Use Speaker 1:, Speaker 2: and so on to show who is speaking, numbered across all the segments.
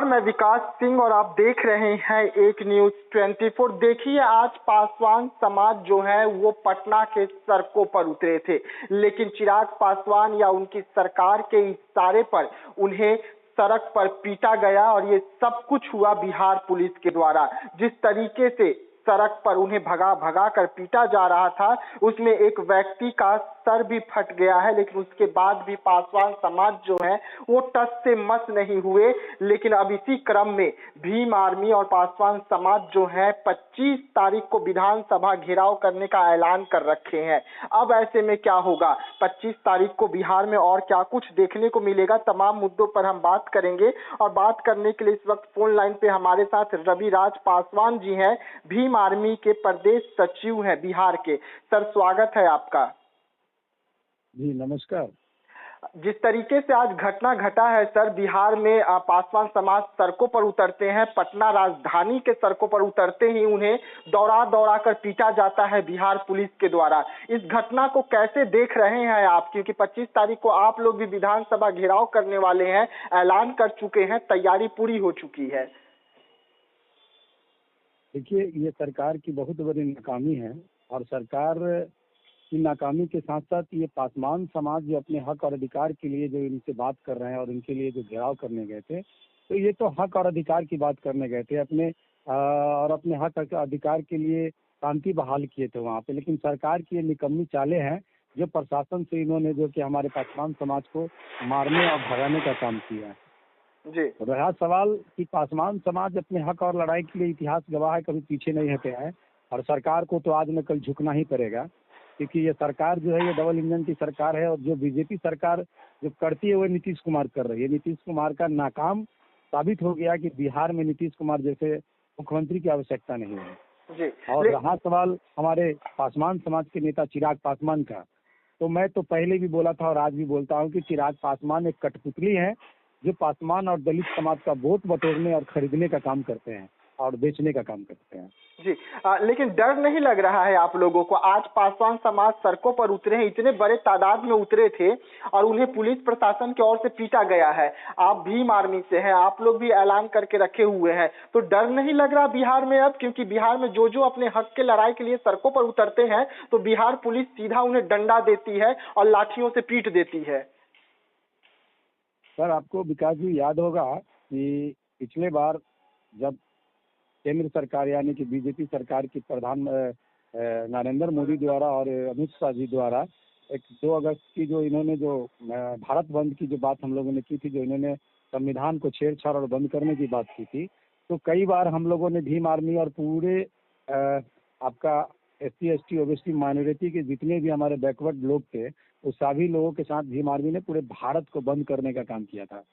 Speaker 1: मैं विकास सिंह और आप देख रहे हैं एक न्यूज 24। देखिए, आज पासवान समाज जो है वो पटना के सड़कों पर उतरे थे, लेकिन चिराग पासवान या उनकी सरकार के इशारे पर उन्हें सड़क पर पीटा गया और ये सब कुछ हुआ बिहार पुलिस के द्वारा। जिस तरीके से सड़क पर उन्हें भगा भगा कर पीटा जा रहा था, उसमें एक व्यक्ति का सर भी फट गया है, लेकिन उसके बाद भी पासवान समाज जो है वो टस से मस नहीं हुए। लेकिन अब इसी क्रम में भीम आर्मी और पासवान समाज जो है 25 तारीख को विधानसभा घेराव करने का ऐलान कर रखे हैं। अब ऐसे में क्या होगा, 25 तारीख को बिहार में और क्या कुछ देखने को मिलेगा, तमाम मुद्दों पर हम बात करेंगे। और बात करने के लिए इस वक्त फोन लाइन पे हमारे साथ रविराज पासवान जी हैं, भीम आर्मी के प्रदेश सचिव हैं बिहार के। सर, स्वागत है आपका।
Speaker 2: जी नमस्कार।
Speaker 1: जिस तरीके से आज घटना घटा है सर, बिहार में पासवान समाज सड़कों पर उतरते हैं, पटना राजधानी के सड़कों पर उतरते ही उन्हें दौड़ा दौड़ा कर पीटा जाता है बिहार पुलिस के द्वारा। इस घटना को कैसे देख रहे हैं आप, क्योंकि 25 तारीख को आप लोग भी विधानसभा घेराव करने वाले हैं, ऐलान कर चुके हैं, तैयारी पूरी हो चुकी है।
Speaker 2: देखिए, ये सरकार की बहुत बड़ी नाकामी है और सरकार की नाकामी के साथ साथ ये पासवान समाज जो अपने हक और अधिकार के लिए जो इनसे बात कर रहे हैं और इनके लिए जो घेराव करने गए थे, तो ये तो हक और अधिकार की बात करने गए थे अपने और अपने हक अधिकार के लिए शांति बहाल किए थे वहाँ पे। लेकिन सरकार की ये निकम्मी चालें हैं जो प्रशासन से इन्होंने जो कि हमारे पासवान समाज को मारने और भगाने का काम किया है
Speaker 1: जी।
Speaker 2: रहा सवाल कि पासवान समाज अपने हक और लड़ाई के लिए इतिहास गवाह है, कभी पीछे नहीं हटे हैं और सरकार को तो आज न कल झुकना ही पड़ेगा, क्योंकि ये सरकार जो है ये डबल इंजन की सरकार है और जो बीजेपी सरकार जो करती है वो नीतीश कुमार कर रही है। नीतीश कुमार का नाकाम साबित हो गया कि बिहार में नीतीश कुमार जैसे मुख्यमंत्री की आवश्यकता नहीं है
Speaker 1: जी।
Speaker 2: और रहा सवाल हमारे पासवान समाज के नेता चिराग पासवान का, तो मैं तो पहले भी बोला था और आज भी बोलता हूँ कि चिराग पासवान एक कठपुतली है जो पासवान और दलित समाज का वोट बटोरने और खरीदने का काम करते हैं और बेचने का काम करते हैं।
Speaker 1: जी। लेकिन डर नहीं लग रहा है आप लोगों को? आज पासवान समाज सड़कों पर उतरे हैं, इतने बड़े तादाद में उतरे थे और उन्हें पुलिस प्रशासन की ओर से पीटा गया है। आप भीम आर्मी से हैं, आप लोग भी ऐलान करके रखे हुए हैं, तो डर नहीं लग रहा बिहार में अब? क्योंकि बिहार में जो जो अपने हक के लड़ाई के लिए सड़कों पर उतरते हैं तो बिहार पुलिस सीधा उन्हें डंडा देती है और लाठियों से पीट देती है।
Speaker 2: सर, आपको विकास जी याद होगा कि पिछले बार जब केंद्र सरकार यानी कि बीजेपी सरकार की प्रधान नरेंद्र मोदी द्वारा और अमित शाह जी द्वारा एक 2 अगस्त की जो इन्होंने जो भारत बंद की जो बात हम लोगों ने की थी, जो इन्होंने संविधान को छेड़छाड़ और बंद करने की बात की थी, तो कई बार हम लोगों ने भीम आर्मी और पूरे आपका SC ST OBC माइनॉरिटी के जितने भी हमारे बैकवर्ड लोग थे उस सभी लोगों के साथ भीम आर्मी ने पूरे भारत को बंद करने का काम किया था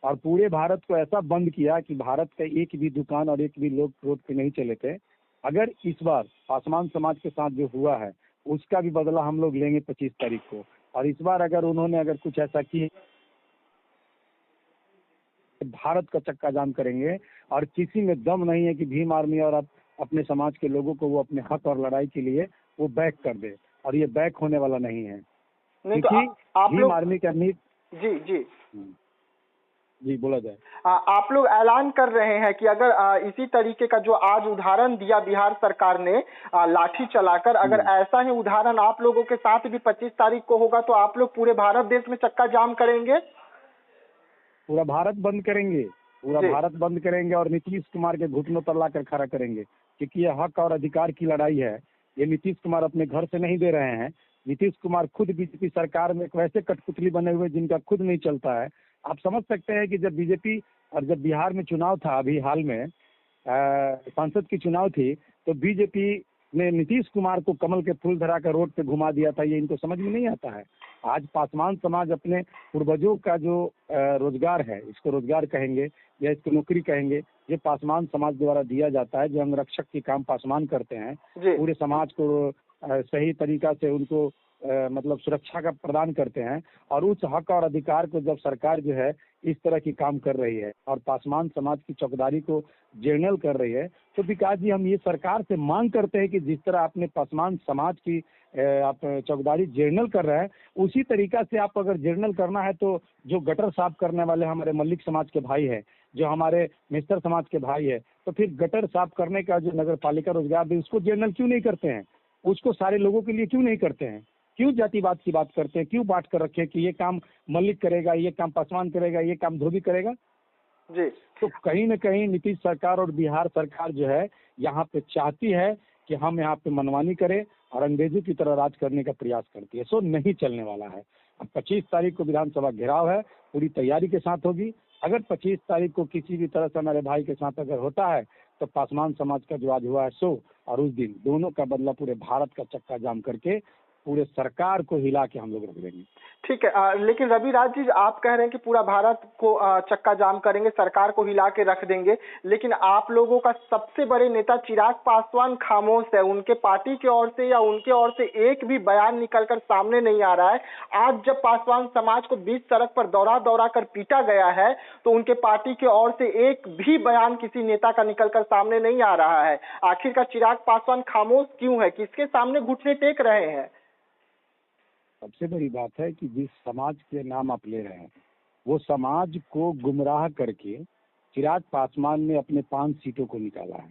Speaker 2: और पूरे भारत को ऐसा बंद किया कि भारत का एक भी दुकान और एक भी लोग रोड पे नहीं चले थे। अगर इस बार पासवान समाज के साथ जो हुआ है उसका भी बदला हम लोग लेंगे 25 तारीख को, और इस बार अगर उन्होंने कुछ ऐसा किया भारत का चक्का जाम करेंगे और किसी में दम नहीं है कि भीम आर्मी और अपने समाज के लोगों को वो अपने हक और लड़ाई के लिए वो बैक कर दे, और ये बैक होने वाला नहीं है।
Speaker 1: नहीं तो
Speaker 2: क्योंकि भीम आर्मी का नीति जी बोला जाए,
Speaker 1: आप लोग ऐलान कर रहे हैं कि अगर इसी तरीके का जो आज उदाहरण दिया बिहार सरकार ने लाठी चलाकर, अगर ऐसा ही उदाहरण आप लोगों के साथ भी 25 तारीख को होगा तो आप लोग पूरे भारत देश में चक्का जाम करेंगे?
Speaker 2: पूरा भारत बंद करेंगे, पूरा भारत बंद करेंगे और नीतीश कुमार के घुटनों पर लाकर खड़ा करेंगे, क्योंकि ये हक और अधिकार की लड़ाई है। ये नीतीश कुमार अपने घर से नहीं दे रहे हैं। नीतीश कुमार खुद बीजेपी सरकार में एक वैसे कठपुतली बने हुए जिनका खुद नहीं चलता है। आप समझ सकते हैं कि जब बीजेपी और जब बिहार में चुनाव था, अभी हाल में सांसद की चुनाव थी, तो बीजेपी ने नीतीश कुमार को कमल के फूल धरा कर रोड पे घुमा दिया था। ये इनको समझ में नहीं आता है। आज पासवान समाज अपने पूर्वजों का जो रोजगार है, इसको रोजगार कहेंगे या इसको नौकरी कहेंगे, ये पासवान समाज द्वारा दिया जाता है। जो अंगरक्षक की काम पासवान करते हैं, पूरे समाज को सही तरीका से उनको मतलब सुरक्षा का प्रदान करते हैं, और उस हक और अधिकार को जब सरकार जो है इस तरह की काम कर रही है और पासवान समाज की चौकीदारी को जर्नल कर रही है, तो विकास जी हम ये सरकार से मांग करते हैं कि जिस तरह आपने पासवान समाज की आप चौकीदारी जर्नल कर रहे हैं, उसी तरीका से आप अगर जर्नल करना है तो जो गटर साफ करने वाले हमारे मल्लिक समाज के भाई हैं, जो हमारे मिस्टर समाज के भाई है, तो फिर गटर साफ करने का जो नगर पालिका रोजगार दे उसको जनरल क्यों नहीं करते हैं? उसको सारे लोगों के लिए क्यों नहीं करते हैं? क्यों जातिवाद की बात करते हैं? क्यों बांट कर रखे कि ये काम मलिक करेगा, ये काम पासवान करेगा, ये काम धोबी करेगा?
Speaker 1: जी।
Speaker 2: तो कहीं न कहीं नीतीश सरकार और बिहार सरकार जो है यहाँ पे चाहती है कि हम यहाँ पे मनमानी करें और अंग्रेजों की तरह राज करने का प्रयास करती है। सो नहीं चलने वाला है। अब 25 तारीख को विधानसभा घेराव है, पूरी तैयारी के साथ होगी। अगर 25 तारीख को किसी भी तरह से हमारे भाई के साथ अगर होता है तो पासवान समाज का जो आज हुआ है सो, और उस दिन दोनों का बदला पूरे भारत का चक्का जाम करके पूरे सरकार को हिला के हम लोग रख देंगे।
Speaker 1: ठीक है, लेकिन रवि राज जी, आप कह रहे हैं कि पूरा भारत को चक्का जाम करेंगे, सरकार को हिला के रख देंगे, लेकिन आप लोगों का सबसे बड़े नेता चिराग पासवान खामोश है। उनके पार्टी की ओर से या उनके ओर से एक भी बयान निकलकर सामने नहीं आ रहा है। आज जब पासवान समाज को बीच सड़क पर दौड़ा दौड़ा कर पीटा गया है तो उनके पार्टी की ओर से एक भी बयान किसी नेता का निकलकर सामने नहीं आ रहा है। आखिरकार चिराग पासवान खामोश क्यों है? किसके सामने घुटने टेक रहे हैं?
Speaker 2: सबसे बड़ी बात है कि जिस समाज के नाम आप ले रहे हैं वो समाज को गुमराह करके चिराग पासवान ने अपने 5 सीटों को निकाला है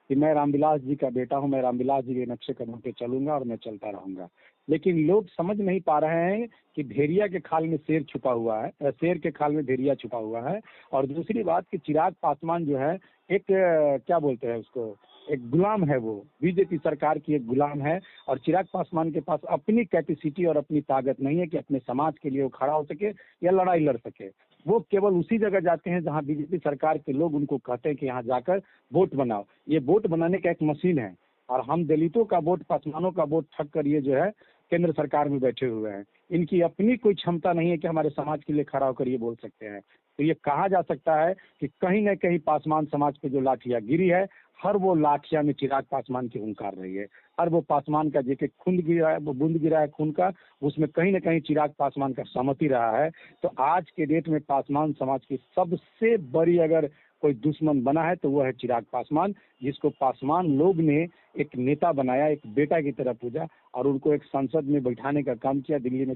Speaker 2: कि मैं रामविलास जी का बेटा हूं, मैं रामविलास जी के नक्शे कदम पे चलूंगा और मैं चलता रहूंगा। लेकिन लोग समझ नहीं पा रहे हैं कि भेड़िया के खाल में शेर छुपा हुआ है, शेर के खाल में भेड़िया छुपा हुआ है। और दूसरी बात कि चिराग पासवान जो है एक क्या बोलते हैं उसको, एक गुलाम है। वो बीजेपी सरकार की एक गुलाम है और चिराग पासवान के पास अपनी कैपेसिटी और अपनी ताकत नहीं है कि अपने समाज के लिए वो खड़ा हो सके या लड़ाई लड़ सके। वो केवल उसी जगह जाते हैं जहां बीजेपी सरकार के लोग उनको कहते हैं कि यहाँ जाकर वोट बनाओ। ये वोट बनाने का एक मशीन है और हम दलितों का वोट, पासवानों का वोट ठग कर ये जो है केंद्र सरकार में बैठे हुए हैं। इनकी अपनी कोई क्षमता नहीं है कि हमारे समाज के लिए खड़ा होकर ये बोल सकते हैं। तो ये कहा जा सकता है कि कहीं न कहीं पासवान समाज पे जो लाठियां गिरी है, हर वो लाठियां में चिराग पासवान की हुंकार रही है। हर वो पासवान का जो खून गिरा है, वो बूंद गिरा है खून का, उसमें कहीं न कहीं चिराग पासवान का सहमति रहा है। तो आज के डेट में पासवान समाज की सबसे बड़ी अगर कोई दुश्मन बना है तो वो है चिराग पासवान, जिसको पासवान लोग ने एक नेता बनाया, एक बेटा की तरह पूजा और उनको एक संसद में बैठाने का काम किया, दिल्ली में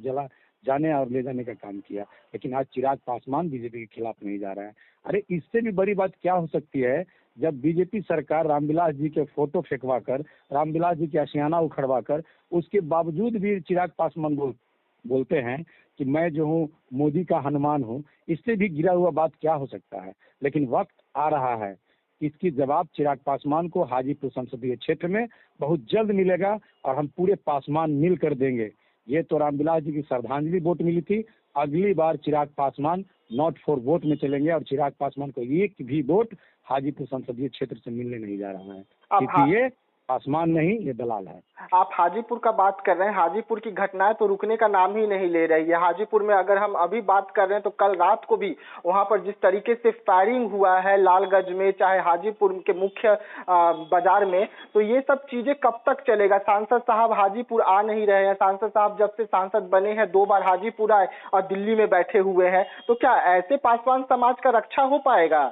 Speaker 2: जाने और ले जाने का काम किया। लेकिन आज चिराग पासवान बीजेपी के खिलाफ नहीं जा रहा है। अरे इससे भी बड़ी बात क्या हो सकती है, जब बीजेपी सरकार रामविलास जी के फोटो फेंकवा कर, रामविलास जी के आशियाना उखड़वा कर, उसके बावजूद भी चिराग पासवान बोलते हैं कि मैं जो हूँ मोदी का हनुमान हूँ। इससे भी गिरा हुआ बात क्या हो सकता है। लेकिन वक्त आ रहा है, इसकी जवाब चिराग पासवान को हाजीपुर संसदीय क्षेत्र में बहुत जल्द मिलेगा और हम पूरे पासवान मिल कर देंगे। ये तो रामविलास जी की श्रद्धांजलि वोट मिली थी, अगली बार Chirag Paswan not for vote में चलेंगे और चिराग पासवान को एक भी वोट हाजीपुर संसदीय क्षेत्र से मिलने नहीं जा रहा है, क्योंकि ये पासवान नहीं, ये दलाल है।
Speaker 1: आप हाजीपुर का बात कर रहे हैं, हाजीपुर की घटनाएं तो रुकने का नाम ही नहीं ले रही है। हाजीपुर में अगर हम अभी बात कर रहे हैं तो कल रात को भी वहां पर जिस तरीके से फायरिंग हुआ है लालगंज में, चाहे हाजीपुर के मुख्य बाजार में, तो ये सब चीजें कब तक चलेगा? सांसद साहब हाजीपुर आ नहीं रहे हैं। सांसद साहब जब से सांसद बने हैं 2 बार हाजीपुर आए और दिल्ली में बैठे हुए हैं। तो क्या ऐसे पासवान समाज का रक्षा हो पाएगा?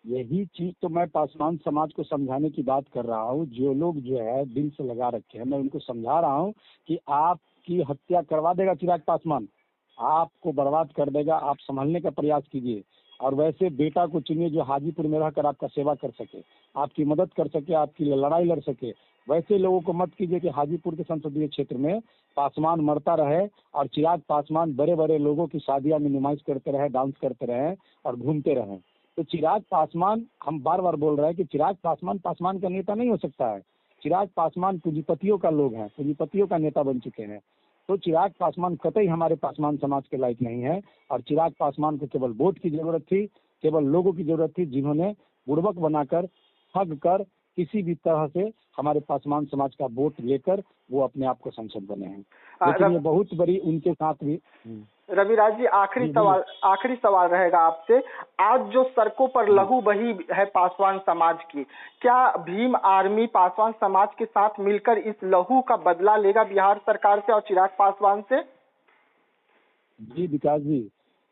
Speaker 2: यही चीज तो मैं पासवान समाज को समझाने की बात कर रहा हूँ। जो लोग जो है दिल से लगा रखे हैं, मैं उनको समझा रहा हूँ कि आपकी हत्या करवा देगा चिराग पासवान, आपको बर्बाद कर देगा। आप संभलने का प्रयास कीजिए और वैसे बेटा को चुनिए जो हाजीपुर में रहकर आपका सेवा कर सके, आपकी मदद कर सके, आपकी लड़ाई लड़ सके। वैसे लोगों को मत कीजिए कि हाजीपुर के संसदीय क्षेत्र में पासवान मरता रहे और चिराग पासवान बड़े बड़े लोगों की शादियां में नुमाइश करते रहे, डांस करते रहे और घूमते रहे। तो चिराग पासवान, हम बार बार बोल रहे हैं कि चिराग पासवान पासवान का नेता नहीं हो सकता है। चिराग पासवान पूंजीपतियों का लोग हैं, पूंजीपतियों का नेता बन चुके हैं। तो चिराग पासवान कतई हमारे पासवान समाज के लायक नहीं है और चिराग पासवान को केवल वोट की जरूरत थी, केवल लोगों की जरूरत थी जिन्होंने बुड़बक बनाकर, ठग कर, किसी भी तरह से हमारे पासवान समाज का वोट लेकर वो अपने आप को संसद बने हैं। लेकिन ये बहुत बड़ी उनके साथ भी।
Speaker 1: रविराज जी, आखिरी सवाल रहेगा आपसे। आज जो सड़कों पर लहू बही है पासवान समाज की, क्या भीम आर्मी पासवान समाज के साथ मिलकर इस लहू का बदला लेगा बिहार सरकार से और चिराग पासवान से?
Speaker 2: जी विकास जी,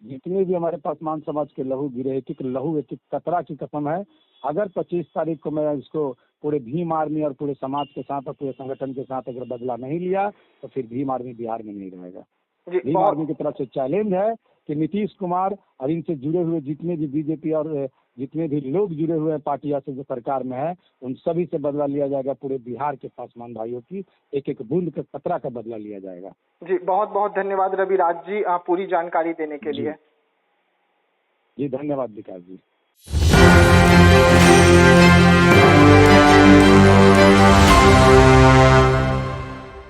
Speaker 2: जितने भी हमारे पासवान समाज के लहू गिरे, एक एक लहू, एक एक कतरा की कसम है। अगर 25 तारीख को मैं इसको पूरे भीम आर्मी और पूरे समाज के साथ और पूरे संगठन के साथ अगर बदला नहीं लिया तो फिर भीम आर्मी बिहार में नहीं रहेगा।
Speaker 1: जी,
Speaker 2: भीम आर्मी की तरफ से चैलेंज है कि नीतीश कुमार और इनसे जुड़े हुए जितने भी बीजेपी और जितने भी लोग जुड़े हुए हैं पार्टियों से जो सरकार में है, उन सभी से बदला लिया जाएगा। पूरे बिहार के पासवान भाइयों की एक एक बूंद के कतरा का बदला लिया जाएगा।
Speaker 1: जी, बहुत बहुत धन्यवाद रविराज जी, पूरी जानकारी देने के लिए।
Speaker 2: जी धन्यवाद विकास जी।